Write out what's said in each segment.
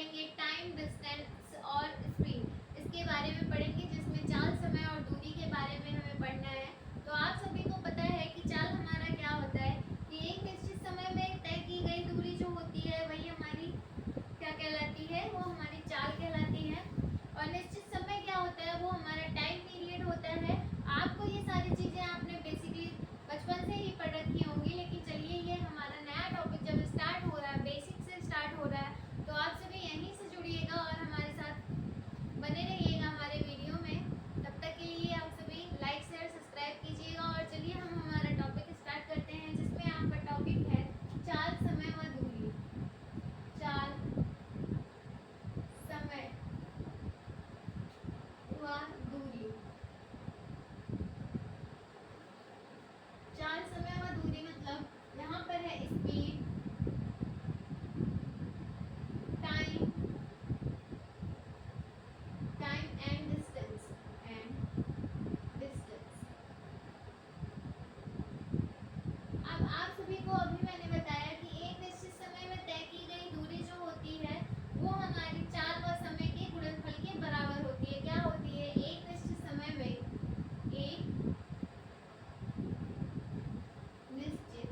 पढ़ेंगे time, distance और speed. इसके बारे में पढ़ेंगे, जिसमें चाल, समय और दूरी के बारे में हमें पढ़ना है। तो आप सभी को पता है कि चाल हमारा क्या होता है कि एक निश्चित समय में तय की गई दूरी जो होती है वही हमारी क्या कहलाती है, वो हमारी चाल कहलाती है। और निश्चित समय क्या होता है, वो हमारा टाइम पीरियड होता है। आपको ये सारी चीज़ें आपने बेसिकली बचपन से ही पढ़ रखी होंगी, लेकिन चलिए ये हमारा नया टॉपिक जब स्टार्ट हो रहा है, बेसिक से स्टार्ट हो रहा है, तो आप सभी यहीं से जुड़िएगा और हमारे साथ बने रहिएगा हमारे वीडियो में। तब तक के लिए आप सभी लाइक शेयर सब्सक्राइब कीजिएगा। और चलिए हम हमारा टॉपिक स्टार्ट करते हैं, जिसमें आपका टॉपिक है चाल, समय व दूरी। चाल, समय व दूरी। चाल, समय व दूरी मतलब यहाँ पर है speed, time, time and distance, अब आप सभी को अभी मैंने बताया कि एक निश्चित समय में तय की गई दूरी जो होती है वो हमारी चाल व समय के गुणनफल के बराबर होती है। क्या होती है? एक निश्चित समय में, एक निश्चित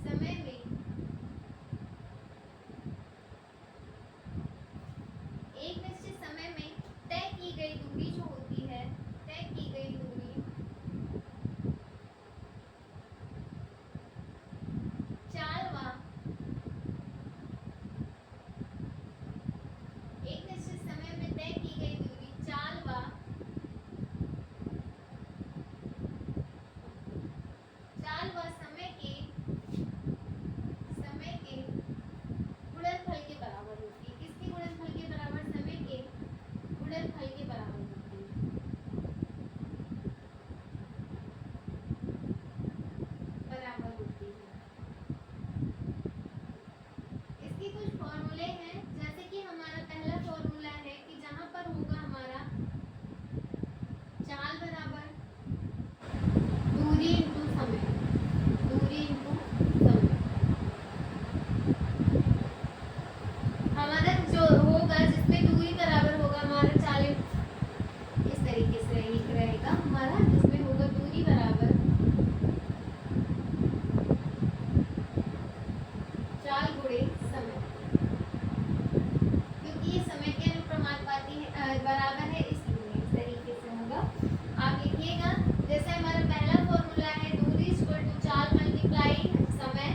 समय में एक निश्चित समय में तय की गई दूरी जो होती है, तय की गई दूरी चाल व एक निश्चित समय में तय की गई दूरी चाल व समय के गुणनफल के बराबर होती है। किसके गुणनफल के बराबर? समय के गुणनफल के बराबर होती है, बराबर होती है। इसके कुछ फॉर्मूले हैं, जैसे कि हमारा पहला फॉर्मूला है कि जहां पर होगा हमारा चाल बराबर दूरी इंटू समय, दूरी इंटू समय। हमारा जो होगा, जिसमें दूरी बराबर होगा हमारा चाल, इस तरीके से रहेगा हमारा, जिसमें होगा दूरी बराबर चाल गुणे समय, क्योंकि ये समय के अनुप्रमानुपाती है, बराबर है, इसलिए इस तरीके से होगा। आप लिखिएगा, जैसे हमारा पहला फॉर्मूला है दूरी इक्वल टू चाल मल्टीप्लाई समय,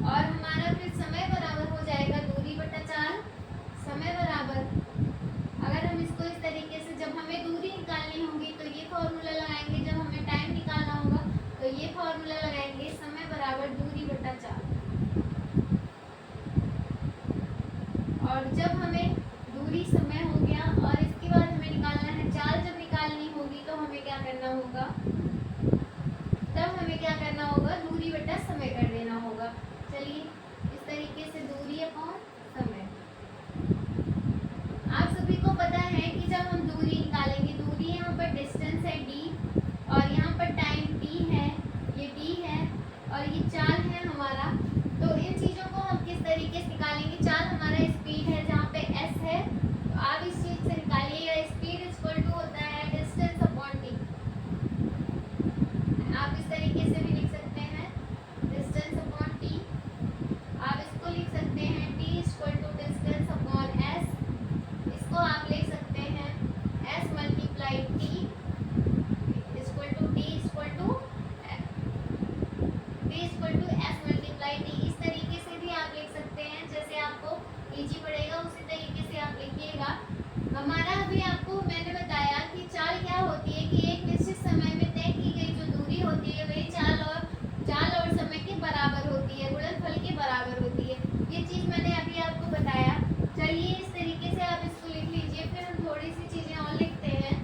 और हमारा फिर समय बराबर हो जाएगा दूरी बटा चाल। समय बराबर, अगर हम इसको इस तरीके से, जब हमें दूरी निकालनी होगी तो ये फॉर्मूला लगाएंगे, जब हमें टाइम निकालना होगा तो ये फॉर्मूला लगाएंगे, समय बराबर दूरी बटा चाल। और जब हमें दूरी समय हो गया और इसके बाद हमें निकालना है चाल, जब निकालनी होगी तो हमें क्या करना होगा, तब हमें क्या करना होगा, दूरी बटा समय कर देना होगा। चलिए इस तरीके से दूरी अपॉन समय। आप सभी को पता है कि जब हम दूरी निकालेंगे, दूरी यहाँ पर डिस्टेंस है d, और यहाँ पर टाइम t है, ये d है, और ये चाल है हमारा। तो इन चीज़ों को हम किस तरीके से निकालेंगे? चाल हमारा स्पीड है, जहाँ पे s है, तो आप इस चीज़ से निकालिएगा, स्पीड इक्वल टू होता है डिस्टेंस अपॉन t। आप इस तरीके से भी लिख सकते हैं, डिस्टेंस अपॉन t। आप इसको लिख सकते हैं t equal to distance upon s। इसको आप ले सकते हैं s multiply t equal to t equal to s multiply t। इस तरीके से भी आप लिख सकते हैं, जैसे आपको इजी पड़ेगा उसी तरीके से आप लिखिएगा। हमारा अभी आपको मैंने बताया कि चाल क्या होती है, कि एक निश्चित समय में तय की गई जो दूरी होती है वही चाल और समय के बराबर होती है, गुणनफल के बराबर होती है। ये चीज़ मैंने अभी आपको बताया। चलिए इस तरीके से आप इसको लिख लीजिए, फिर हम थोड़ी सी चीज़ें और लिखते हैं।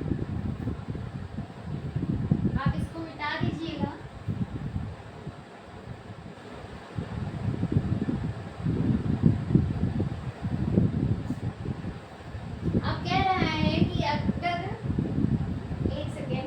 आप इसको मिटा दीजिएगा। अब कह रहा है कि अगर, एक सेकेंड,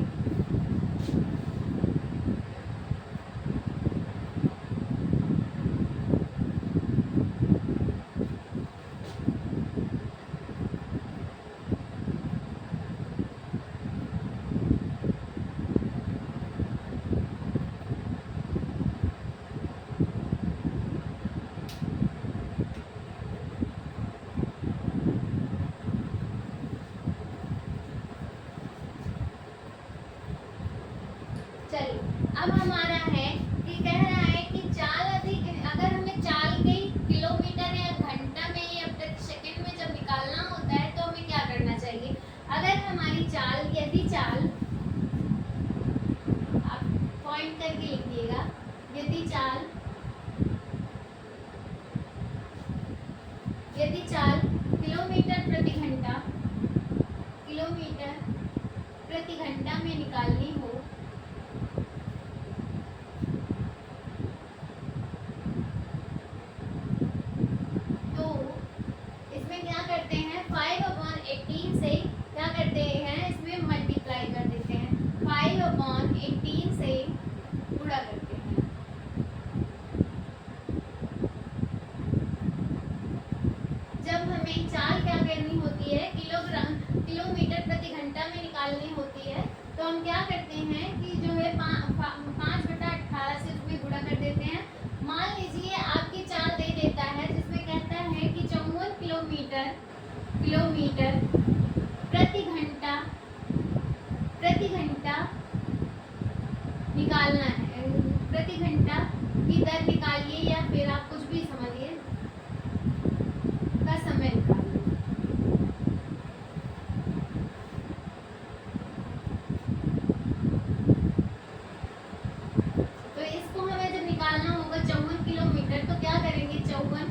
चलिए अब हमारा है कि कह रहा है कि चाल अधिक, अगर हमें चाल के किलोमीटर या घंटा में या प्रति सेकंड में जब निकालना होता है तो हमें क्या करना चाहिए। अगर हमारी चाल, यदि चाल, आप पॉइंट करके लिखिएगा, यदि चाल किलोमीटर प्रति घंटा में निकालनी हो तो इसमें क्या करते हैं, 5/18 से क्या करते हैं, इसमें मल्टीप्लाई कर देते हैं, 5/18 से गुणा करते हैं। जब हमें चाल क्या करनी होती है, किलोमीटर प्रति घंटा में निकालनी होती है, तो हम क्या करते हैं कि जो है 5/18 से उसमें गुणा कर देते हैं। मान लीजिए आपकी चाल दे देता है जिसमें कहता है कि 54 किलोमीटर प्रति घंटा निकालना है, प्रति घंटा की दर निकालिए या फिर आप कुछ भी समझिए का समय निकालिए। तो इसको हमें जब निकालना होगा 54 किलोमीटर, तो क्या करेंगे, 54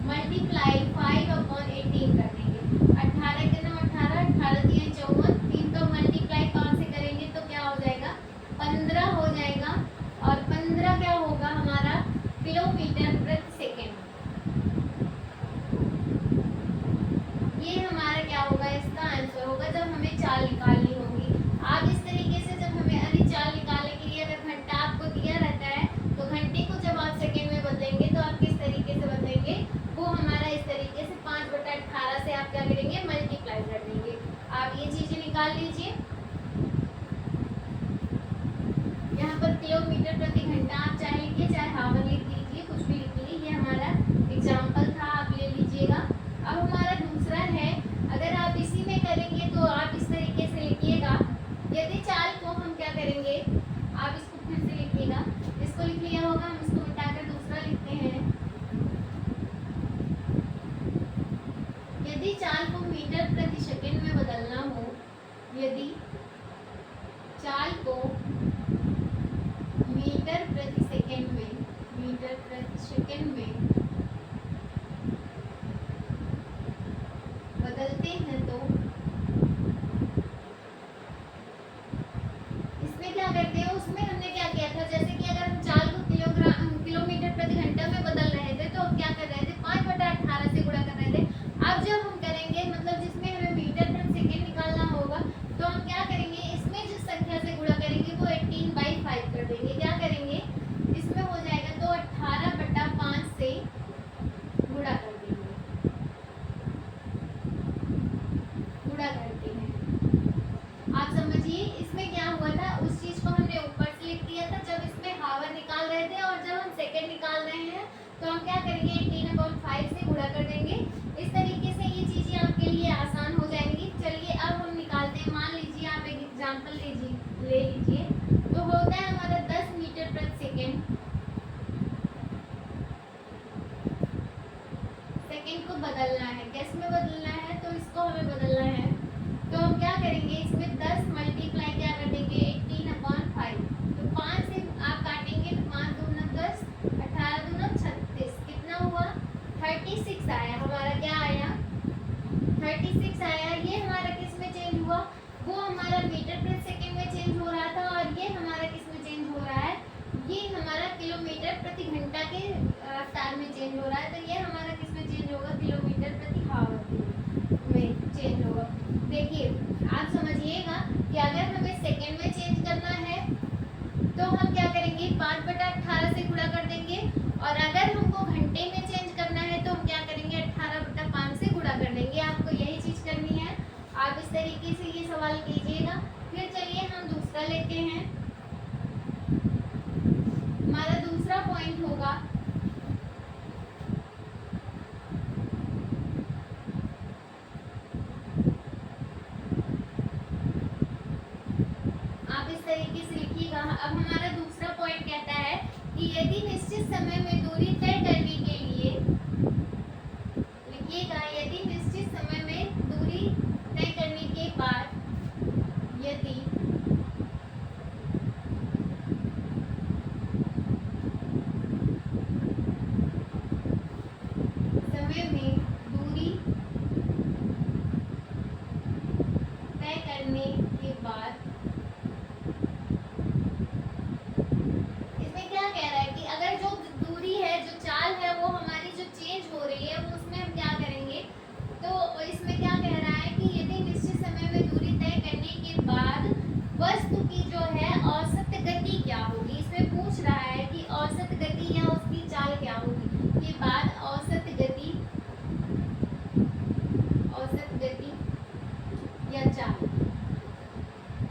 मल्टीप्लाई 5/18 कर देंगे। 18 के नाम 18, 18 दिए 54, 3 को मल्टीप्लाई 5 से करेंगे तो क्या हो जाएगा, 15 हो जाएगा। और 15 क्या होगा हमारा, किलोमीटर प्रति सेकेंड। ये हमारा क्या होगा, इसका आंसर होगा जब हमें चाल निकालनी होगी। आप इस तरीके से जब हमें अरे चाल निकालने के लिए अगर घंटा आपको दिया रहता है तो घंटे को जब आप सेकेंड में बदलेंगे तो आप किस तरीके से बदलेंगे, वो हमारा इस तरीके से 5/18 से आप क्या करेंगे, मल्टीप्लाई कर देंगे। आप ये चीजें निकाल लीजिए। यहाँ पर किलोमीटर प्रति घंटा आप चाहे लिखिए चाहे हावर लिख लीजिए, कुछ भी लिख लीजिए, ये हमारा एग्जाम्पल था, आप ले लीजिएगा। अब हमारा दूसरा है, अगर आप इसी में करेंगे तो आप इस तरीके से लिखिएगा, यदि चाल को हम क्या करेंगे, आप इसको फिर से लिखिएगा, इसको लिख लिया होगा, हम इसको मिटाकर दूसरा लिखते हैं। यदि चाल को मीटर प्रति सेकंड में बदलना हो, यदि चाल को मीटर प्रति सेकंड में बदलते हैं तो इसमें क्या करते हैं, उसमें हमने क्या किया था, जैसे कि अगर हम चाल को किलोमीटर प्रति घंटा में बदल रहे थे तो हम क्या कर रहे थे, 5/18 से गुणा कर रहे थे। अब जब हम करेंगे, मतलब जिसमें हमें मीटर प्रति सेकंड निकालना होगा, तो हम क्या करेंगे, इसमें जिस संख्या से गुणा करेंगे वो 18/5 कर देंगे। क्या करेंगे, इसमें हो जाएगा तो 18/5 से गुणा कर देंगे, गुणा करते हैं। आप समझिए इसमें क्या हुआ था, उस चीज को हमने ऊपर से लिख दिया था जब इसमें हावर निकाल रहे थे, और जब हम सेकंड निकाल रहे हैं तो हम क्या करेंगे, 18/5 से गुणा कर देंगे। इस तरीके से ये चीजें आपके लिए आसान हो जाएंगी। चलिए अब हम निकालते हैं। मान लीजिए आप एक एग्जांपल ले लीजिए, तो होता है हमारा 10 मीटर प्रति सेकंड को बदलना है। किस में बदलना है, तो इसको हमें बदलना है, तो हम क्या करेंगे, इसमें 10 मल्टीप्लाई क्या कर देंगे, 18/5। तो 5 से आप काटेंगे तो 5 दूना 10, 18 दूना 36, कितना हुआ, 36 आया। हमारा क्या आया, 36 आया। ये हमारा किस में चेंज हुआ, वो हमारा मीटर प्रति सेकंड में चेंज हो रहा था, और ये हमारा किस में चेंज हो रहा है, ये हमारा किलोमीटर प्रति घंटा के रफ्तार में चेंज हो रहा है। तो ये हमारा किस में चेंज होगा, किलोमीटर प्रति हावर में चेंज होगा। देखिए आप समझिएगा कि अगर हमें सेकंड में चेंज करना है तो हम क्या करेंगे, 5/18 से गुणा कर देंगे, और अगर हमको घंटे में चेंज करना है तो हम क्या करेंगे, 18/5 से गुणा कर देंगे। आपको यही चीज करनी है। आप इस तरीके से ये सवाल कीजिएगा। फिर चलिए हम दूसरा लेते हैं। हमारा दूसरा पॉइंट होगा, आप इस तरीके से लिखिएगा। देखिएगा, अब हमारा दूसरा पॉइंट कहता है कि यदि निश्चित समय में दूरी तय करने के लिए, लिखिएगा, यदि निश्चित समय में दूरी तय करने के बाद यदि समय में दूरी तय करने के बाद, इसमें क्या कह रहा है कि अगर जो दूरी है, जो चाल है, वो हमारी जो चेंज हो रही है, वो उसमें हम क्या करेंगे, तो इसमें क्या कह रहा है कि यदि निश्चित समय में दूरी तय करने के बाद वस्तु की जो है औसत गति क्या होगी। इसमें पूछ रहा है कि औसत गति या उसकी चाल क्या होगी। के बाद औसत गति या चाल,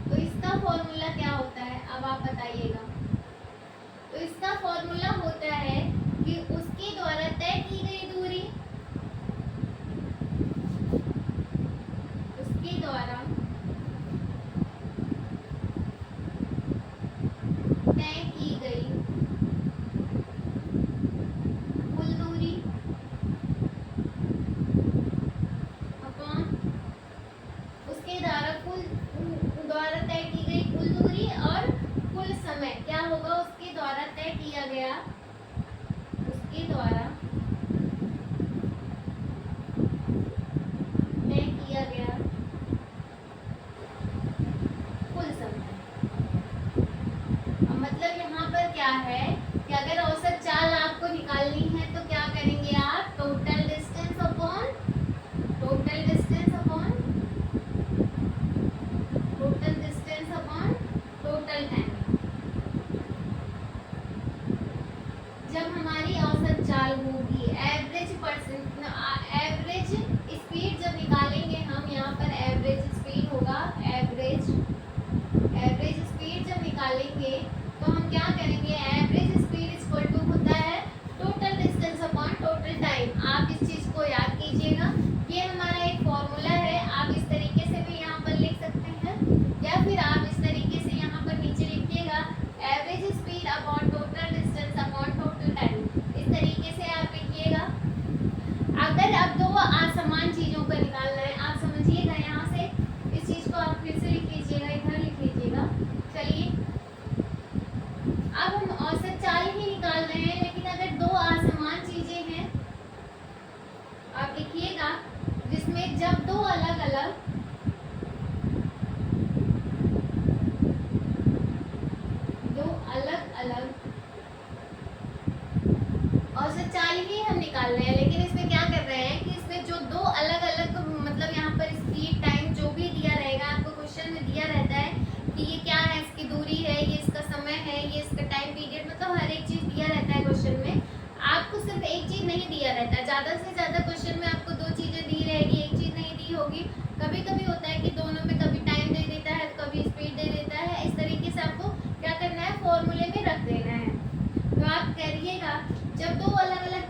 तो इसका फॉर्मूला क्या होता है, अब आप बताइएगा। तो इसका फॉर्मूला होता है कि उसके द्वारा तय की गई दूरी, उसके द्वारा तय की गई कुल दूरी अपॉन उसके द्वारा तय की गई कुल दूरी और कुल समय क्या होगा, उसके द्वारा तय किया गया, उसके द्वारा तय किया गया कुल समय। अब मतलब यहाँ पर क्या है कि अगर औसत चाल आपको निकालनी है तो क्या करेंगे आप, total distance upon total distance upon total distance upon total time. जब हमारी औसत चाल होगी, एवरेज स्पीड जब निकालेंगे हम, यहाँ पर एवरेज स्पीड होगा, एवरेज स्पीड जब निकालेंगे तो हम क्या करेंगे, एवरेज स्पीड इक्वल टू होता है total distance upon total time. आप इस चीज को याद कीजिएगा, ये हमारा एक फॉर्मूला है। आप इस तरीके से भी यहाँ पर लिख सकते हैं, या फिर आप इस तरीके से यहाँ पर नीचे लिखिएगा, average speed upon total distance upon total time. इस तरीके से आप लिखिएगा। अगर अब दो असमान चीजों को निकालना है, आप समझिएगा, यहाँ से इस चीज को आप फिर से लिख लीजिएगा, इधर लिख लीजिएगा। चलिए, अब हम औसत चाल ही निकाल रहे हैं, लेकिन अगर दो असमान चीजें हैं, आप लिखिएगा, जिसमें जब दो अलग अलग औसत चाल ही हम निकाल रहे हैं, लेकिन इसमें क्या कर रहे हैं कि इसमें जो दो अलग अलग, मतलब यहाँ पर स्पीड टाइम जो भी दिया रहेगा, आपको क्वेश्चन में दिया रहता है कि ये क्या है, इसकी दूरी है, ये इसका समय है, ये इसका टाइम पीरियड, मतलब हर एक चीज दिया रहता है क्वेश्चन में। आपको सिर्फ एक चीज नहीं दिया रहता है, ज्यादा से ज्यादा क्वेश्चन में आपको दो चीजें दी रहेगी, एक चीज नहीं दी होगी। कभी कभी होता है कि दोनों में कभी टाइम दे देता है, कभी स्पीड दे देता है। इस तरीके से आपको क्या करना है, फॉर्मूले में रख देना है। तो आप करिएगा, जब दो अलग अलग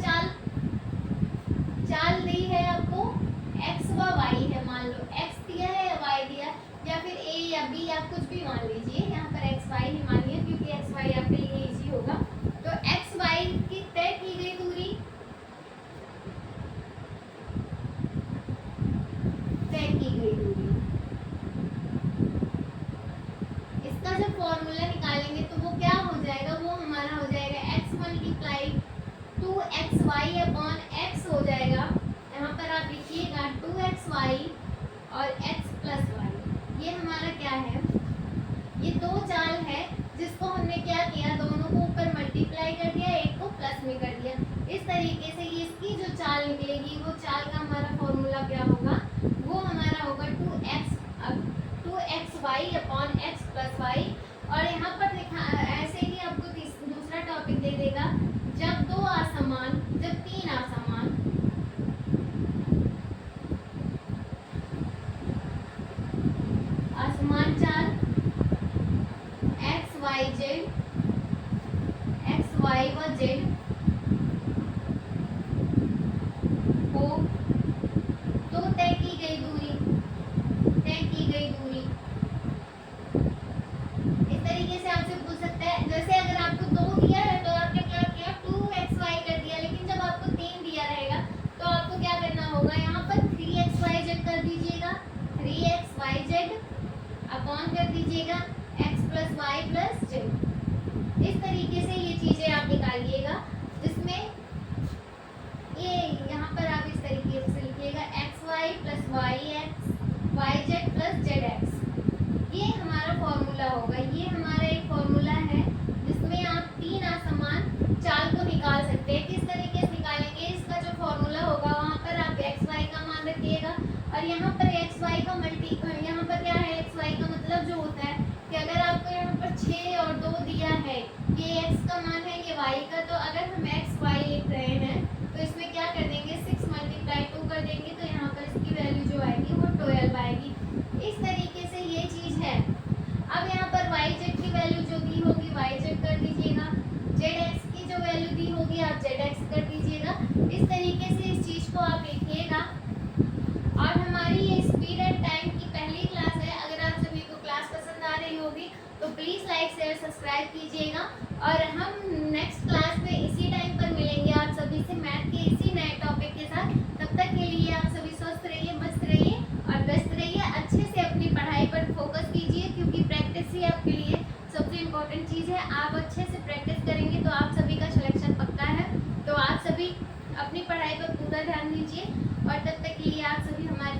चाल दी है आपको, एक्स व वाई है, मान लो एक्स दिया है या वाई दिया, या फिर ए या बी, आप कुछ भी मान लीजिए, यहाँ पर एक्स वाई ही मानिए, क्योंकि एक्स वाई आपके लिए इजी होगा। तो एक्स वाई की तय की गई दूरी, तय की गई दूरी, इसका जब फॉर्मूला निकालेंगे तो वो क्या हो जाएगा, वो हमारा हो जाएगा x multiply 2xy upon x हो जाएगा। यहाँ पर आप लिखिएगा 2xy और x प्लस वाई। ये हमारा क्या है, ये दो चाल है जिसको हमने क्या किया, दोनों को ऊपर मल्टीप्लाई कर दिया, एक को प्लस में कर दिया। इस तरीके से इसकी जो चाल निकलेगी, वो चाल का हमारा फॉर्मूला क्या होगा, वो हमारा होगा 2xy upon x plus Y. और यहाँ पर ऐसे ही आपको दूसरा टॉपिक दे देगा, जब दो असमान, जब तीन असमान चाल x y व z हो तो तय की गई दूरी, इस तरीके से आपसे आपसे पूछ सकता है, जैसे अगर आपको 2 दिया है तो आपने क्या किया 2xy कर दिया, लेकिन जब आपको 3 दिया रहेगा तो आपको क्या करना होगा, यहाँ पर 3xyz कर दीजिएगा, 3xyz अपॉन कर दीजिएगा x plus y plus z. इस तरीके से ये चीज़ें आप निकालिएगा, जिसमें ये यहाँ पर आप इस तरीके से लिखिएगा xy plus y x y z plus z x. ये हमारा फॉर्मूला होगा, ये हमारा एक फॉर्मूला है जिसमें आप 3 असमान चाल को निकाल सकते हैं। किस तरीके से निकालेंगे, इसका जो फॉर्मूला होगा वहाँ पर आप xy का मान रखिएगा, और यहाँ पर xy का यहाँ पर क्या है, xy का मतलब जो होता है कि अगर आपको यहाँ पर 6 और 2 दिया है, ये x का मान है, ये y का, तो अगर हम xy लिख रहे हैं तो इसमें क्या कर देंगे 6 × 2 कर देंगे, तो यहाँ पर इसकी वैल्यू जो आएगी वो 12 आएगी। इस तरीके से ये चीज़ है। अब यहाँ पर yz की वैल्यू जो दी होगी yz कर दीजिएगा, zx की जो वैल्यू दी होगी आप zx कर दीजिएगा। इस तरीके से इस चीज़ को आप लिखिएगा। और हमारी ये स्पीड एंड टाइम की पहली क्लास है। अगर आप सभी को क्लास पसंद आ रही होगी तो प्लीज़ लाइक शेयर सब्सक्राइब कीजिएगा, और हम नेक्स्ट क्लास में इसी टाइम पर मिलेंगे आप सभी से मैथ के इसी नए टॉपिक के साथ। तब तक के लिए आप सभी स्वस्थ रहिए, मस्त रहिए और व्यस्त रहिए। अच्छे से अपनी पढ़ाई पर फोकस कीजिए, क्योंकि प्रैक्टिस ही आपके लिए सबसे इम्पोर्टेंट चीज़ है। आप अच्छे से प्रैक्टिस करेंगे तो आप सभी का सिलेक्शन पक्का है। तो आप सभी अपनी पढ़ाई पर पूरा ध्यान दीजिए, और तब तक के लिए आप सभी हमारे